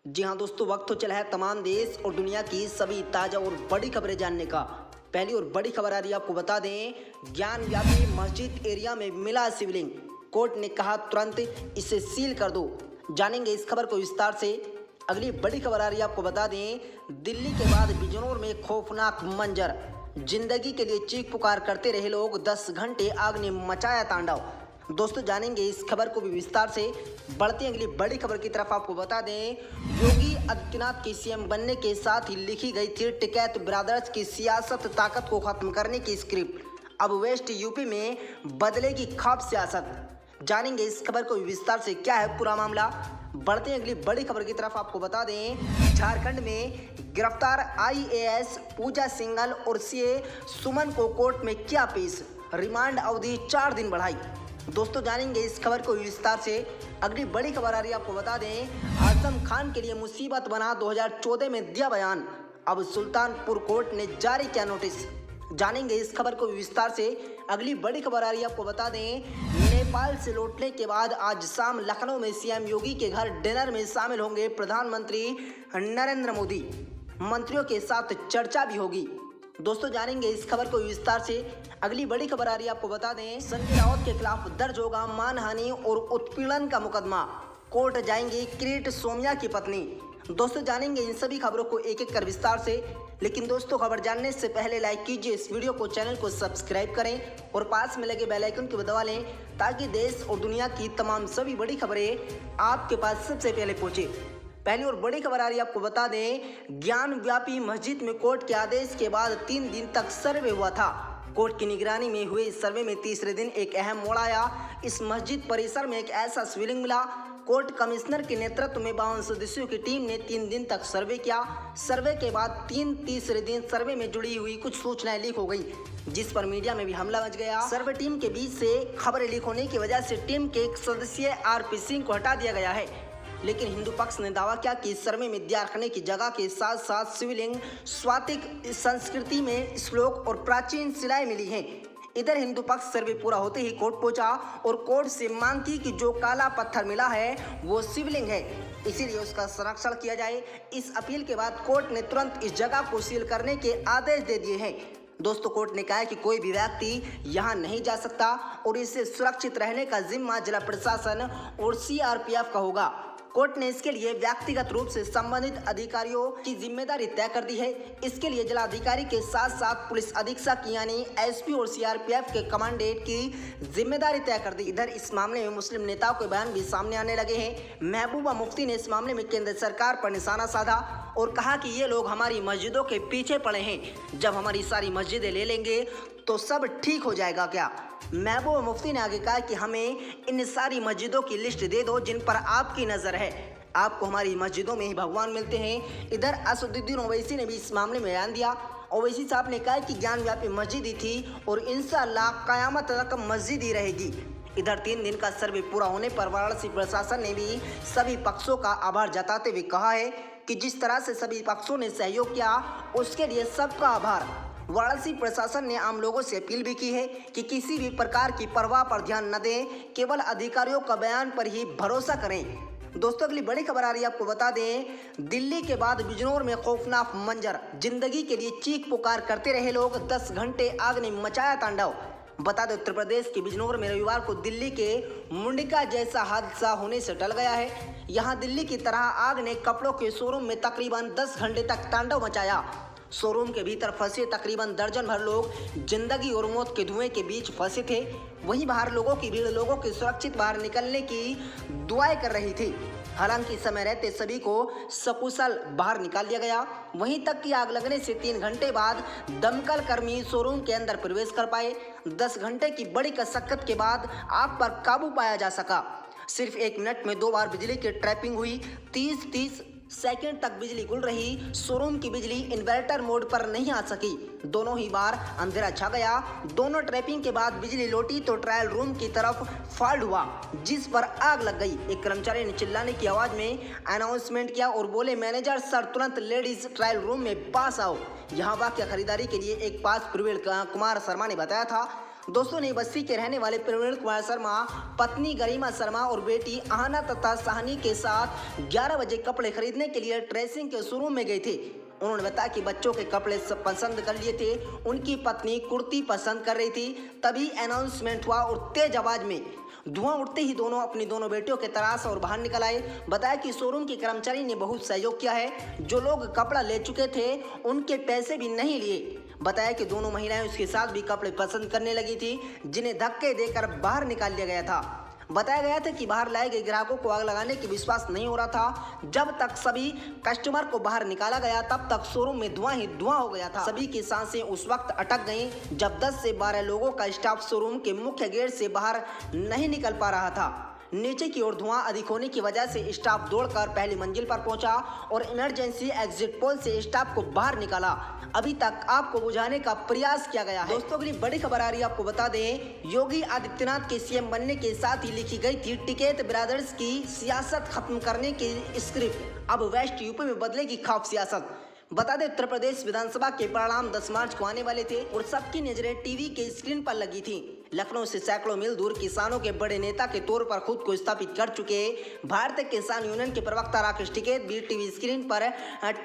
जी हाँ दोस्तों, वक्त तो चला है तमाम देश और दुनिया की सभी ताज़ा और बड़ी खबरें जानने का। पहली और बड़ी खबर आ रही है, आपको बता दें, ज्ञान व्यापी मस्जिद एरिया में मिला शिवलिंग। कोर्ट ने कहा तुरंत इसे सील कर दो। जानेंगे इस खबर को विस्तार से। अगली बड़ी खबर आ रही है, आपको बता दें, दिल्ली के बाद बिजनौर में खौफनाक मंजर। जिंदगी के लिए चीख पुकार करते रहे लोग, 10 घंटे आग ने मचाया तांडव। दोस्तों जानेंगे इस खबर को भी विस्तार से। बढ़ते हैं अगली बड़ी खबर की तरफ। आपको बता दें, योगी आदित्यनाथ के सीएम बनने के साथ ही लिखी गई थी टिकैत ब्रदर्स की सियासत ताकत को खत्म करने की स्क्रिप्ट। अब वेस्ट यूपी में बदलेगी खौफ सियासत। जानेंगे इस खबर को भी विस्तार से, क्या है पूरा मामला। बढ़ते हैं अगली बड़ी खबर की तरफ। आपको बता दें, झारखंड में गिरफ्तार आईएएस पूजा सिंघल और सीए सुमन को कोर्ट में किया पेश। रिमांड अवधि 4 दिन बढ़ाई। दोस्तों जानेंगे इस खबर को विस्तार से। अगली बड़ी खबर आ रही है, आपको बता दें, आजम खान के लिए मुसीबत बना 2014 में दिया बयान। अब सुल्तानपुर कोर्ट ने जारी किया नोटिस। जानेंगे इस खबर को विस्तार से। अगली बड़ी खबर आ रही है, आपको बता दें, नेपाल से लौटने के बाद आज शाम लखनऊ में सीएम योगी के घर डिनर में शामिल होंगे प्रधानमंत्री नरेंद्र मोदी। मंत्रियों के साथ चर्चा भी होगी। दोस्तों जानेंगे इस खबर को विस्तार से। अगली बड़ी खबर आ रही है, आपको बता दें, संजय राउत के खिलाफ दर्ज होगा मानहानि और उत्पीड़न का मुकदमा। कोर्ट जाएंगी किरीट सोमैया की पत्नी। दोस्तों जानेंगे इन सभी खबरों को एक एक कर विस्तार से। लेकिन दोस्तों खबर जानने से पहले लाइक कीजिए इस वीडियो को, चैनल को सब्सक्राइब करें और पास में लगे बेल आइकन को दबा लें, ताकि देश और दुनिया की तमाम सभी बड़ी खबरें आपके पास सबसे पहले पहुंचे। पहली और बड़ी खबर आ रही है, आपको बता दें, ज्ञान व्यापी मस्जिद में कोर्ट के आदेश के बाद 3 दिन तक सर्वे हुआ था। कोर्ट की निगरानी में हुए इस सर्वे में तीसरे दिन एक अहम मोड़ आया। इस मस्जिद परिसर में एक ऐसा शिवलिंग मिला। कोर्ट कमिश्नर के नेतृत्व में 52 सदस्यों की टीम ने 3 दिन तक सर्वे किया। सर्वे के बाद तीसरे दिन सर्वे में जुड़ी हुई कुछ सूचनाएं लीक हो गई, जिस पर मीडिया में भी हमला मच गया। सर्वे टीम के बीच से खबरें लीक होने की वजह से टीम के एक सदस्य आरपी सिंह को हटा दिया गया है। लेकिन हिंदू पक्ष ने दावा किया कि इस सर्वे में दिया रखने की जगह के साथ साथ शिवलिंग, स्वातिक संस्कृति में श्लोक और प्राचीन शिलाएं मिली हैं। इधर हिंदू पक्ष सर्वे पूरा होते ही कोर्ट पहुंचा और कोर्ट से मांग की कि जो काला पत्थर मिला है वो शिवलिंग है, इसीलिए उसका संरक्षण किया जाए। इस अपील के बाद कोर्ट ने तुरंत इस जगह को सील करने के आदेश दे दिए हैं। दोस्तों कोर्ट ने कहा है कि कोई भी व्यक्ति यहां नहीं जा सकता और इसे सुरक्षित रहने का जिम्मा जिला प्रशासन और सीआरपीएफ का होगा। कोर्ट ने इसके लिए व्यक्तिगत रूप से संबंधित अधिकारियों की जिम्मेदारी तय कर दी है। इसके लिए जिलाधिकारी के साथ साथ पुलिस अधीक्षक यानी एसपी और सीआरपीएफ के कमांडेंट की जिम्मेदारी तय कर दी। इधर इस मामले में मुस्लिम नेताओं के बयान भी सामने आने लगे हैं। महबूबा मुफ्ती ने इस मामले में केंद्र सरकार पर निशाना साधा और कहा कि ये लोग हमारी मस्जिदों के पीछे पड़े हैं। जब हमारी सारी मस्जिदें ले लेंगे तो सब ठीक हो जाएगा क्या? महबूबा मुफ्ती ने आगे कहा कि हमें इन सारी मस्जिदों की लिस्ट दे दो जिन पर आपकी नज़र है। आपको हमारी मस्जिदों में ही भगवान मिलते हैं। इधर असदुद्दीन ओवैसी ने भी इस मामले में बयान दिया। ओवैसी साहब ने कहा कि ज्ञान व्यापी मस्जिद ही थी और इंशाअल्लाह क़यामत तक मस्जिद ही रहेगी। इधर 3 दिन का सर्वे पूरा होने पर वाराणसी प्रशासन ने भी सभी पक्षों का आभार जताते हुए कहा है कि जिस तरह से सभी पक्षों ने सहयोग किया उसके लिए सबका आभार। वाराणसी प्रशासन ने आम लोगों से अपील भी की है कि किसी भी प्रकार की परवाह पर ध्यान न दें, केवल अधिकारियों का बयान पर ही भरोसा करें। दोस्तों अगली बड़ी खबर आ रही है, आपको बता दें, दिल्ली के बाद बिजनौर में खौफनाक मंजर। जिंदगी के लिए चीख पुकार करते रहे लोग, 10 घंटे आग ने मचाया तांडव। बता दें, उत्तर प्रदेश के बिजनौर में रविवार को दिल्ली के मुंडिका जैसा हादसा होने से टल गया है। यहाँ दिल्ली की तरह आग ने कपड़ों के शोरूम में तकरीबन 10 घंटे तक तांडव मचाया। शोरूम के भीतर फंसे तकरीबन दर्जन भर लोग जिंदगी और मौत के धुएं के बीच फंसे थे। वहीं बाहर लोगों की भीड़ लोगों के सुरक्षित बाहर निकलने की दुआएं कर रही थी। हालांकि समय रहते सभी को सकुशल बाहर निकाल दिया गया। वहीं तक कि आग लगने से 3 घंटे बाद दमकल कर्मी शोरूम के अंदर प्रवेश कर पाए। 10 घंटे की बड़ी मशक्कत के बाद आग पर काबू पाया जा सका। सिर्फ 1 मिनट में 2 बार बिजली की ट्रैपिंग हुई। 30 सेकंड तक बिजली गुल रही। शोरूम की बिजली इन्वर्टर मोड पर नहीं आ सकी। दोनों ही बार अंधेरा छा गया। दोनों ट्रैपिंग के बाद बिजली लौटी तो ट्रायल रूम की तरफ फॉल्ट हुआ, जिस पर आग लग गई। एक कर्मचारी ने चिल्लाने की आवाज में अनाउंसमेंट किया और बोले, मैनेजर सर तुरंत लेडीज ट्रायल रूम में पास आओ। यहाँ वाकया खरीदारी के लिए एक पास प्रवीण कुमार शर्मा ने बताया था। दोस्तों नई बस्ती के रहने वाले प्रवीण कुमार शर्मा पत्नी गरिमा शर्मा और बेटी आहना तथा साहनी के साथ 11 बजे कपड़े खरीदने के लिए ड्रेसिंग के शोरूम में गए थे। उन्होंने बताया कि बच्चों के कपड़े सब पसंद कर लिए थे। उनकी पत्नी कुर्ती पसंद कर रही थी, तभी अनाउंसमेंट हुआ और तेज आवाज में धुआं उठते ही दोनों अपनी दोनों बेटियों के तलाश और बाहर निकल आए। बताया कि शोरूम के कर्मचारी ने बहुत सहयोग किया है। जो लोग कपड़ा ले चुके थे उनके पैसे भी नहीं लिए। बताया कि दोनों महिलाएं उसके साथ भी कपड़े पसंद करने लगी थी, जिन्हें धक्के देकर बाहर निकाल दिया गया था। बताया गया था कि बाहर लाए गए ग्राहकों को आग लगाने की विश्वास नहीं हो रहा था। जब तक सभी कस्टमर को बाहर निकाला गया तब तक शोरूम में धुआं ही धुआं हो गया था। सभी की सांसें उस वक्त अटक गईं जब 10 से 12 लोगों का स्टाफ शोरूम के मुख्य गेट से बाहर नहीं निकल पा रहा था। नीचे की ओर धुआं अधिक होने की वजह से स्टाफ दौड़कर पहली मंजिल पर पहुंचा और इमरजेंसी एग्जिट पोल से स्टाफ को बाहर निकाला। अभी तक आग को बुझाने का प्रयास किया गया है। दोस्तों के लिए बड़ी खबर आ रही है, आपको बता दें योगी आदित्यनाथ के सीएम बनने के साथ ही लिखी गई थी टिकैत ब्रदर्स की सियासत खत्म करने की स्क्रिप्ट। अब वेस्ट यूपी में बदलेगी खौफ सियासत। बता दें उत्तर प्रदेश विधानसभा के परिणाम 10 मार्च को आने वाले थे और सबकी नजरें टीवी के स्क्रीन पर लगी थी। लखनऊ से सैकड़ों मील दूर किसानों के बड़े नेता के तौर पर खुद को स्थापित कर चुके भारतीय किसान यूनियन के प्रवक्ता राकेश टिकैत भी टीवी स्क्रीन पर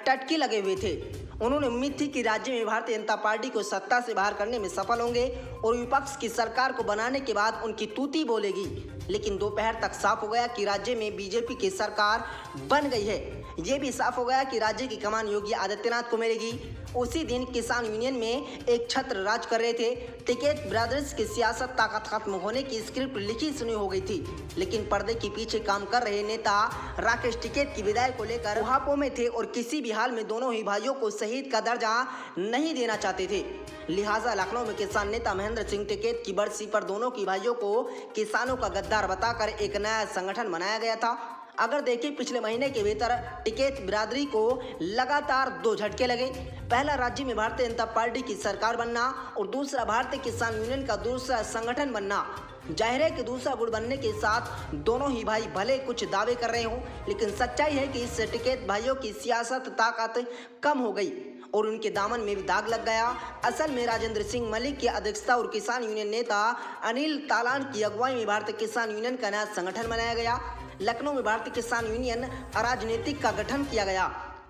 टटके लगे हुए थे। उन्होंने उम्मीद थी कि राज्य में भारतीय जनता पार्टी को सत्ता से बाहर करने में सफल होंगे और विपक्ष की सरकार को बनाने के बाद उनकी तूती बोलेगी। लेकिन दोपहर तक साफ हो गया कि राज्य में बीजेपी की सरकार बन गई है। ये भी साफ हो गया कि राज्य की कमान योगी आदित्यनाथ को मिलेगी। उसी दिन किसान यूनियन में एक छत्र राज कर रहे थे। टिकैत ब्रदर्स की सियासत ताकत खत्म होने की स्क्रिप्ट लिखी सुनी हो गई थी, लेकिन पर्दे के पीछे काम कर रहे नेता राकेश टिकैत की विदाई को लेकर उहापों में थे और किसी भी हाल में दोनों ही भाइयों को शहीद का दर्जा नहीं देना चाहते थे। लिहाजा लखनऊ में किसान नेता महेंद्र सिंह टिकैत की बरसी पर दोनों की भाइयों को किसानों का गद्दार बताकर एक नया संगठन बनाया गया था। अगर देखें पिछले महीने के भीतर टिकैत बिरादरी को लगातार 2 झटके लगे। पहला राज्य में भारतीय जनता पार्टी की सरकार बनना और दूसरा भारतीय किसान यूनियन का दूसरा संगठन बनना। जाहिर है कि दूसरा गुट बनने के साथ दोनों ही भाई भले कुछ दावे कर रहे हों, लेकिन सच्चाई है कि इससे टिकैत भाइयों की सियासत ताकत कम हो गई और उनके दामन में भी दाग लग गया। असल में राजेंद्र सिंह मलिक की अध्यक्षता और किसान यूनियन नेता अनिल तालान की अगुवाई में भारतीय किसान यूनियन का नया संगठन बनाया गया। लखनऊ में भारतीय किसान यूनियन अराजनीतिक का गठन किया गया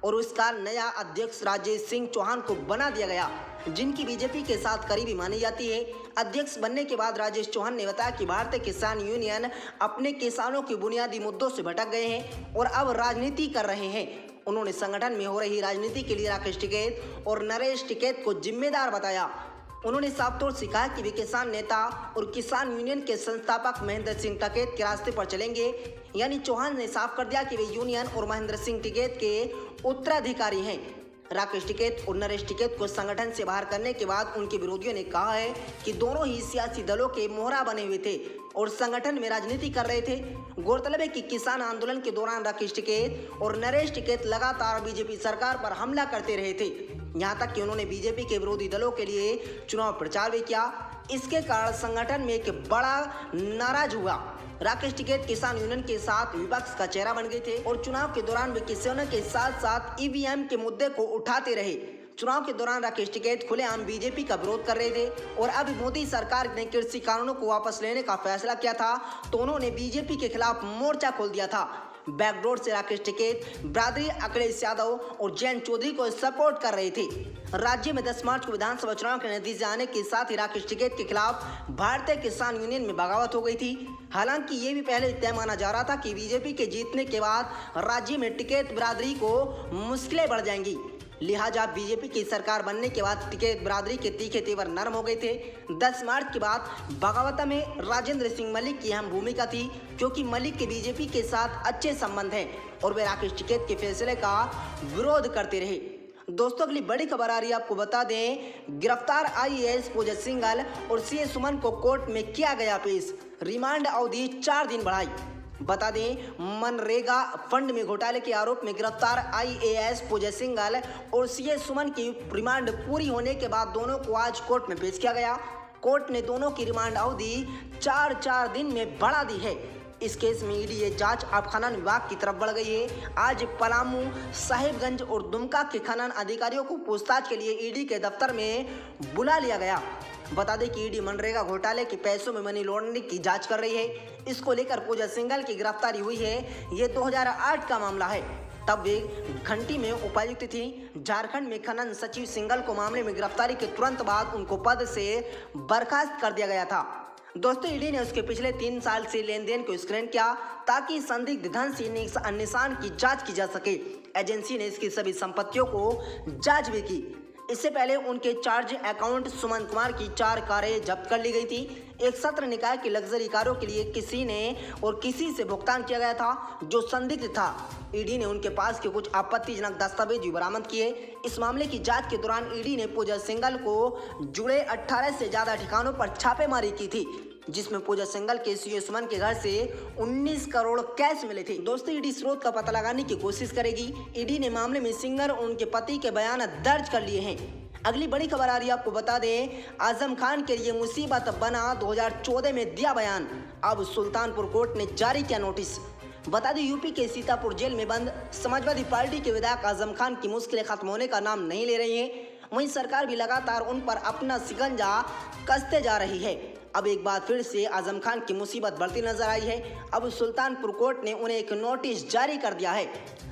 और उसका नया अध्यक्ष राजेश सिंह चौहान को बना दिया गया, जिनकी बीजेपी के साथ करीबी मानी जाती है। अध्यक्ष बनने के बाद राजेश चौहान ने बताया कि भारतीय किसान यूनियन अपने किसानों के बुनियादी मुद्दों से भटक गए हैं और अब राजनीति कर रहे हैं। उन्होंने संगठन में हो रही राजनीति के लिए राकेश टिकैत और नरेश टिकैत को जिम्मेदार बताया। उन्होंने साफ तौर से कहा कि वे किसान नेता और किसान यूनियन के संस्थापक महेंद्र सिंह टिकैत के रास्ते पर चलेंगे। यानी चौहान ने साफ कर दिया कि वे यूनियन और महेंद्र सिंह टिकैत के उत्तराधिकारी हैं। राकेश टिकैत और नरेश टिकैत को संगठन से बाहर करने के बाद उनके विरोधियों ने कहा है कि दोनों ही सियासी दलों के मोहरा बने हुए थे और संगठन में राजनीति कर रहे थे। गौरतलब है कि किसान आंदोलन के दौरान राकेश टिकैत और नरेश टिकैत लगातार बीजेपी सरकार पर हमला करते रहे थे, यहाँ तक कि उन्होंने बीजेपी के विरोधी दलों के लिए चुनाव प्रचार भी किया। इसके कारण संगठन में एक बड़ा नाराज हुआ। राकेश टिकैत किसान यूनियन के साथ विपक्ष का चेहरा बन गए थे और चुनाव के दौरान वे किसानों के साथ साथ ईवीएम के मुद्दे को उठाते रहे। चुनाव के दौरान राकेश टिकैत खुलेआम बीजेपी का विरोध कर रहे थे और अब मोदी सरकार ने कृषि कानूनों को वापस लेने का फैसला किया था तो उन्होंने बीजेपी के खिलाफ मोर्चा खोल दिया था। बैकडोर से राकेश टिकैत ब्रादरी अखिलेश यादव और जयंत चौधरी को सपोर्ट कर रहे थे। राज्य में 10 मार्च को विधानसभा चुनाव के नतीजे आने के साथ ही राकेश टिकैत के खिलाफ भारतीय किसान यूनियन में बगावत हो गई थी। हालांकि ये भी पहले तय माना जा रहा था कि बीजेपी के जीतने के बाद राज्य में टिकैत बिरादरी को मुश्किलें बढ़ जाएंगी। लिहाजा बीजेपी की सरकार बनने के बाद टिकैत बिरादरी के तीखे तेवर नरम हो गए थे। 10 मार्च के बाद बगावत में राजेंद्र सिंह मलिक की अहम भूमिका थी, क्योंकि मलिक के बीजेपी के साथ अच्छे संबंध हैं और वे राकेश टिकैत के फैसले का विरोध करते रहे। दोस्तों अगली बड़ी खबर आ रही है, आपको बता दें गिरफ्तार IAS पूजा सिंघल और CA सुमन को कोर्ट में किया गया पेश। रिमांड अवधि 4 दिन बढ़ाई। बता दें मनरेगा फंड में घोटाले के आरोप में गिरफ्तार IAS पूजा सिंघल और CA सुमन की रिमांड पूरी होने के बाद दोनों को आज कोर्ट में पेश किया गया। कोर्ट ने दोनों की रिमांड अवधि 4 दिन में बढ़ा दी है। इस केस में ईडी जांच अब खनन विभाग की तरफ बढ़ गई है। आज पलामू, साहिबगंज और दुमका के खनन अधिकारियों को पूछताछ के लिए ईडी के दफ्तर में बुला लिया गया। बता दें कि ईडी मनरेगा घोटाले के पैसों में मनी लॉन्ड्रिंग की जांच कर रही है। इसको लेकर पूजा सिंघल की गिरफ्तारी हुई है। ये 2008 का मामला है, तब वे घंटी में उपायुक्त थी। झारखंड में खनन सचिव सिंघल को मामले में गिरफ्तारी के तुरंत बाद उनको पद से बर्खास्त कर दिया गया था। दोस्तों, ईडी ने उसके पिछले 3 साल से लेन देन को स्क्रीन किया ताकि संदिग्ध धन से निशान की जांच की जा सके। एजेंसी ने इसकी सभी संपत्तियों को जांच भी की। इससे पहले उनके चार्ज अकाउंट सुमन कुमार की 4 कारें जब्त कर ली गई थी। एक सत्र निकाय की लग्जरी कारों के लिए किसी से भुगतान किया गया था जो संदिग्ध था। ईडी ने उनके पास के कुछ आपत्तिजनक दस्तावेज भी बरामद किए। इस मामले की जांच के दौरान ईडी ने पूजा सिंघल को जुड़े 18 से ज्यादा ठिकानों पर छापेमारी की थी, जिसमें पूजा सिंघल के सीओ सुमन के घर से 19 करोड़ कैश मिले थे। दोस्तों, ईडी स्रोत का पता लगाने की कोशिश करेगी। ईडी ने मामले में सिंघल और उनके पति के बयान दर्ज कर लिए हैं। अगली बड़ी खबर आ रही है, आपको बता दें, आजम खान के लिए मुसीबत बना 2014 में दिया बयान। अब सुल्तानपुर कोर्ट ने जारी किया नोटिस। बता दें, यूपी के सीतापुर जेल में बंद समाजवादी पार्टी के विधायक आजम खान की मुश्किलें खत्म होने का नाम नहीं ले रही है। वहीं सरकार भी लगातार उन पर अपना शिकंजा कसते जा रही है। अब एक बार फिर से आजम खान की मुसीबत बढ़ती नजर आई है। अब सुल्तानपुर कोर्ट ने उन्हें एक नोटिस जारी कर दिया है।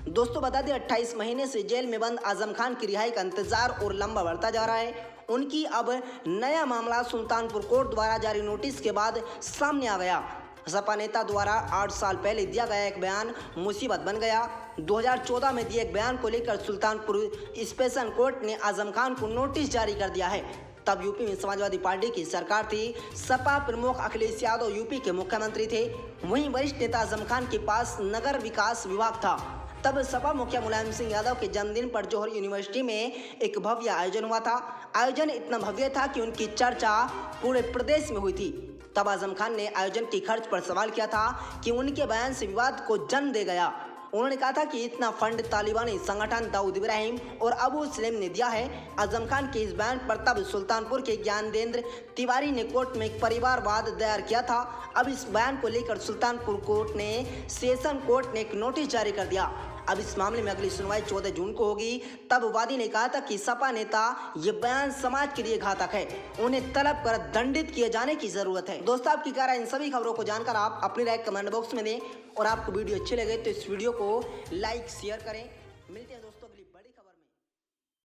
दोस्तों, बता दें, 28 महीने से जेल में बंद आजम खान की रिहाई का इंतजार और लंबा बढ़ता जा रहा है। उनकी अब नया मामला सुल्तानपुर कोर्ट द्वारा जारी नोटिस के बाद सामने आ गया। सपा नेता द्वारा 8 साल पहले दिया गया एक बयान मुसीबत बन गया। 2014 में दिए एक बयान को लेकर सुल्तानपुर स्पेशल कोर्ट ने आजम खान को नोटिस जारी कर दिया है। तब यूपी में समाजवादी पार्टी की सरकार थी। सपा प्रमुख अखिलेश यादव यूपी के मुख्यमंत्री थे। वहीं वरिष्ठ नेता आजम खान के पास नगर विकास विभाग था। तब सपा मुखिया मुलायम सिंह यादव के जन्मदिन पर जौहर यूनिवर्सिटी में एक भव्य आयोजन हुआ था। आयोजन इतना भव्य था कि उनकी चर्चा पूरे प्रदेश में हुई थी। तब आजम खान ने आयोजन के खर्च पर सवाल किया था कि उनके बयान से विवाद को जन्म दे गया। उन्होंने कहा था कि इतना फंड तालिबानी संगठन दाऊद इब्राहिम और अबू सलेम ने दिया है। आजम खान के इस बयान पर तब सुल्तानपुर के ज्ञानेंद्र तिवारी ने कोर्ट में एक परिवारवाद दायर किया था। अब इस बयान को लेकर सुल्तानपुर कोर्ट ने सेशन कोर्ट ने एक नोटिस जारी कर दिया। अब इस मामले में अगली सुनवाई 14 जून को होगी। तब वादी ने कहा था कि सपा नेता ये बयान समाज के लिए घातक है, उन्हें तलब कर दंडित किए जाने की जरूरत है। दोस्तों, आपकी क्या राय इन सभी खबरों को जानकर आप अपनी राय कमेंट बॉक्स में दें और आपको वीडियो अच्छी लगे तो इस वीडियो को लाइक शेयर करें। मिलते हैं।